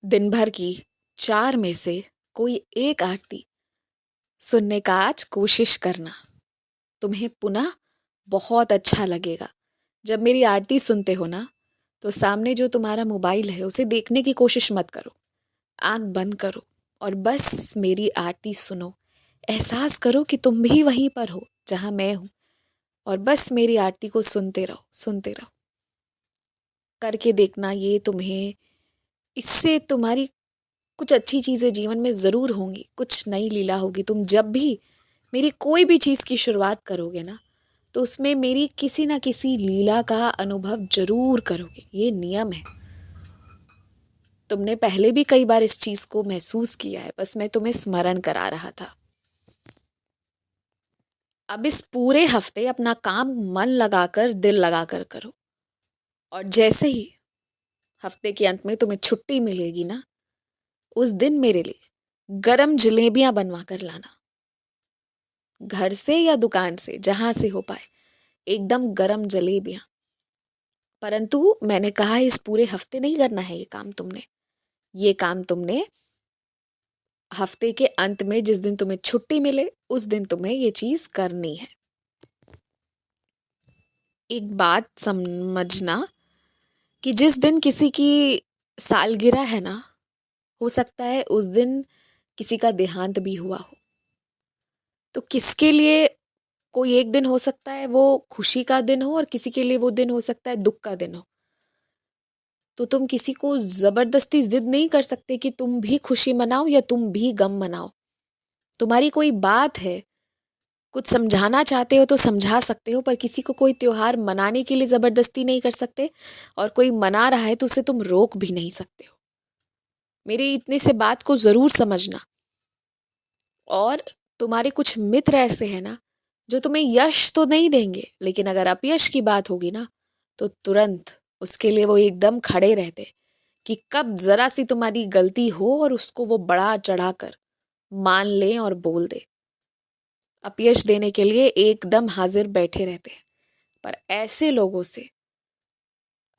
दिन भर की 4 में से कोई एक आरती सुनने का आज कोशिश करना। तुम्हें पुनः बहुत अच्छा लगेगा। जब मेरी आरती सुनते हो ना, तो सामने जो तुम्हारा मोबाइल है उसे देखने की कोशिश मत करो। आँख बंद करो और बस मेरी आरती सुनो। एहसास करो कि तुम भी वहीं पर हो जहाँ मैं हूँ और बस मेरी आरती को सुनते रहो, सुनते रहो। करके देखना ये तुम्हें इससे तुम्हारी कुछ अच्छी चीज़ें जीवन में ज़रूर होंगी, कुछ नई लीला होगी। तुम जब भी मेरी कोई भी चीज़ की शुरुआत करोगे ना, तो उसमें मेरी किसी न किसी लीला का अनुभव ज़रूर करोगे। ये नियम है। तुमने पहले भी कई बार इस चीज़ को महसूस किया है, बस मैं तुम्हें स्मरण करा रहा था। अब इस पूरे हफ्ते अपना काम मन लगाकर, दिल लगाकर करो और जैसे ही हफ्ते के अंत में तुम्हें छुट्टी मिलेगी ना, उस दिन मेरे लिए गरम जलेबियाँ बनवा कर लाना। घर से या दुकान से, जहां से हो पाए, एकदम गरम जलेबियां। परंतु मैंने कहा इस पूरे हफ्ते नहीं करना है ये काम तुमने हफ्ते के अंत में, जिस दिन तुम्हें छुट्टी मिले उस दिन तुम्हें ये चीज करनी है। एक बात समझना कि जिस दिन किसी की सालगिरह है ना, हो सकता है उस दिन किसी का देहांत भी हुआ हो। तो किसके लिए कोई एक दिन हो सकता है वो खुशी का दिन हो और किसी के लिए वो दिन हो सकता है दुख का दिन हो। तो तुम किसी को जबरदस्ती जिद नहीं कर सकते कि तुम भी खुशी मनाओ या तुम भी गम मनाओ। तुम्हारी कोई बात है, कुछ समझाना चाहते हो तो समझा सकते हो, पर किसी को कोई त्योहार मनाने के लिए जबरदस्ती नहीं कर सकते और कोई मना रहा है तो उसे तुम रोक भी नहीं सकते हो। मेरी इतने से बात को जरूर समझना। और तुम्हारे कुछ मित्र ऐसे हैं ना, जो तुम्हें यश तो नहीं देंगे, लेकिन अगर अपयश की बात होगी ना, तो तुरंत उसके लिए वो एकदम खड़े रहते कि कब जरा सी तुम्हारी गलती हो और उसको वो बढ़ा चढ़ा कर मान ले और बोल दे। अपयश देने के लिए एकदम हाजिर बैठे रहते हैं। पर ऐसे लोगों से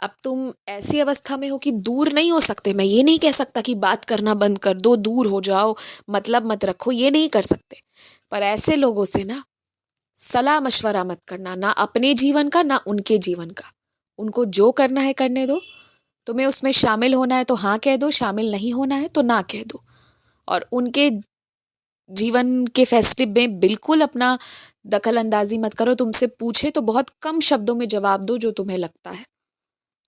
अब तुम ऐसी अवस्था में हो कि दूर नहीं हो सकते। मैं ये नहीं कह सकता कि बात करना बंद कर दो, दूर हो जाओ, मतलब मत रखो, ये नहीं कर सकते। पर ऐसे लोगों से ना सलाह मशवरा मत करना, ना अपने जीवन का ना उनके जीवन का। उनको जो करना है करने दो। तुम्हें उसमें शामिल होना है तो हाँ कह दो, शामिल नहीं होना है तो ना कह दो। और उनके जीवन के फैसले में बिल्कुल अपना दखल अंदाजी मत करो। तुमसे पूछे तो बहुत कम शब्दों में जवाब दो जो तुम्हें लगता है।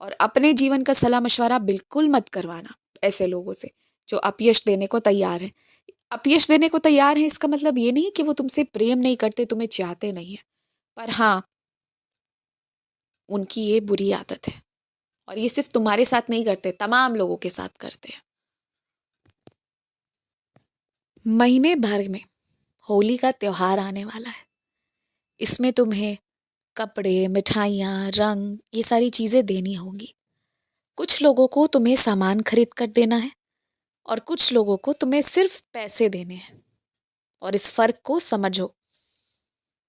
और अपने जीवन का सलाह मशवरा बिल्कुल मत करवाना ऐसे लोगों से जो अपयश देने को तैयार है। अपयश देने को तैयार है इसका मतलब ये नहीं कि वो तुमसे प्रेम नहीं करते, तुम्हें चाहते नहीं है। पर हाँ, उनकी ये बुरी आदत है और ये सिर्फ तुम्हारे साथ नहीं करते, तमाम लोगों के साथ करते हैं। महीने भर में होली का त्योहार आने वाला है। इसमें तुम्हें कपड़े, मिठाइयाँ, रंग, ये सारी चीजें देनी होंगी। कुछ लोगों को तुम्हें सामान खरीद कर देना है और कुछ लोगों को तुम्हें सिर्फ पैसे देने हैं। और इस फर्क को समझो।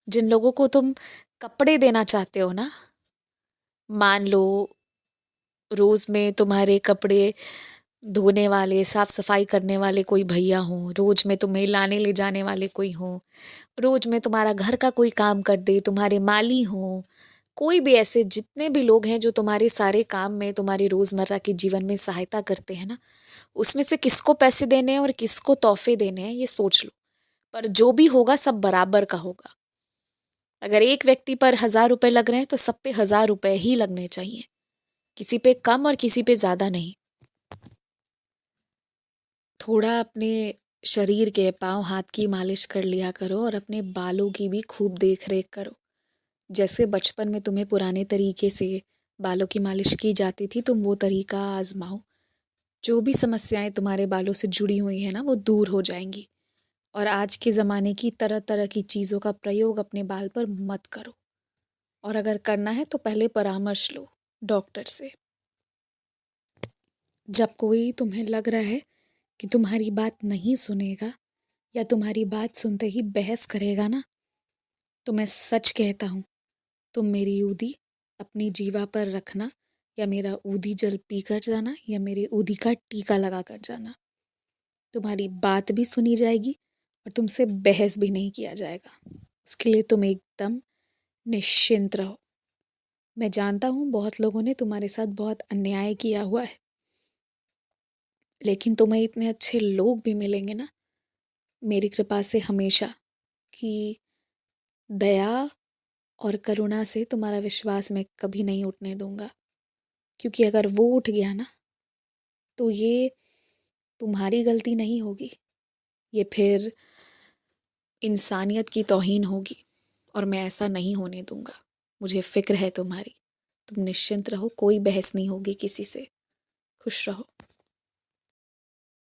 जिन लोगों को तुम कपड़े देना चाहते हो ना, मान लो रोज में तुम्हारे कपड़े धोने वाले, साफ सफाई करने वाले कोई भैया हों, रोज में तुम्हें लाने ले जाने वाले कोई हों, रोज में तुम्हारा घर का कोई काम कर दे, तुम्हारे माली हों, कोई भी ऐसे जितने भी लोग हैं जो तुम्हारे सारे काम में, तुम्हारी रोजमर्रा के जीवन में सहायता करते हैं ना, उसमें से किसको पैसे देने हैं और किसको तोहफे देने हैं ये सोच लो। पर जो भी होगा सब बराबर का होगा। अगर एक व्यक्ति पर 1,000 रुपए लग रहे हैं तो सब पे 1,000 रुपए ही लगने चाहिए, किसी पे कम और किसी पे ज्यादा नहीं। थोड़ा अपने शरीर के पाँव हाथ की मालिश कर लिया करो और अपने बालों की भी खूब देख रेख करो। जैसे बचपन में तुम्हें पुराने तरीके से बालों की मालिश की जाती थी, तुम वो तरीका आजमाओ। जो भी समस्याएं तुम्हारे बालों से जुड़ी हुई है ना, वो दूर हो जाएंगी। और आज के ज़माने की तरह तरह की चीज़ों का प्रयोग अपने बाल पर मत करो। और अगर करना है तो पहले परामर्श लो डॉक्टर से। जब कोई तुम्हें लग रहा है कि तुम्हारी बात नहीं सुनेगा या तुम्हारी बात सुनते ही बहस करेगा ना, तो मैं सच कहता हूँ, तुम मेरी ऊदी अपनी जीवा पर रखना। या मेरा ऊधी जल पी कर जाना या मेरे ऊधी का टीका लगा कर जाना। तुम्हारी बात भी सुनी जाएगी और तुमसे बहस भी नहीं किया जाएगा। उसके लिए तुम एकदम निश्चिंत रहो। मैं जानता हूँ बहुत लोगों ने तुम्हारे साथ बहुत अन्याय किया हुआ है, लेकिन तुम्हें इतने अच्छे लोग भी मिलेंगे ना मेरी कृपा से हमेशा, कि दया और करुणा से तुम्हारा विश्वास मैं कभी नहीं उठने दूंगा। क्योंकि अगर वो उठ गया ना तो ये तुम्हारी गलती नहीं होगी, ये फिर इंसानियत की तौहीन होगी और मैं ऐसा नहीं होने दूंगा। मुझे फिक्र है तुम्हारी। तुम निश्चिंत रहो, कोई बहस नहीं होगी किसी से। खुश रहो।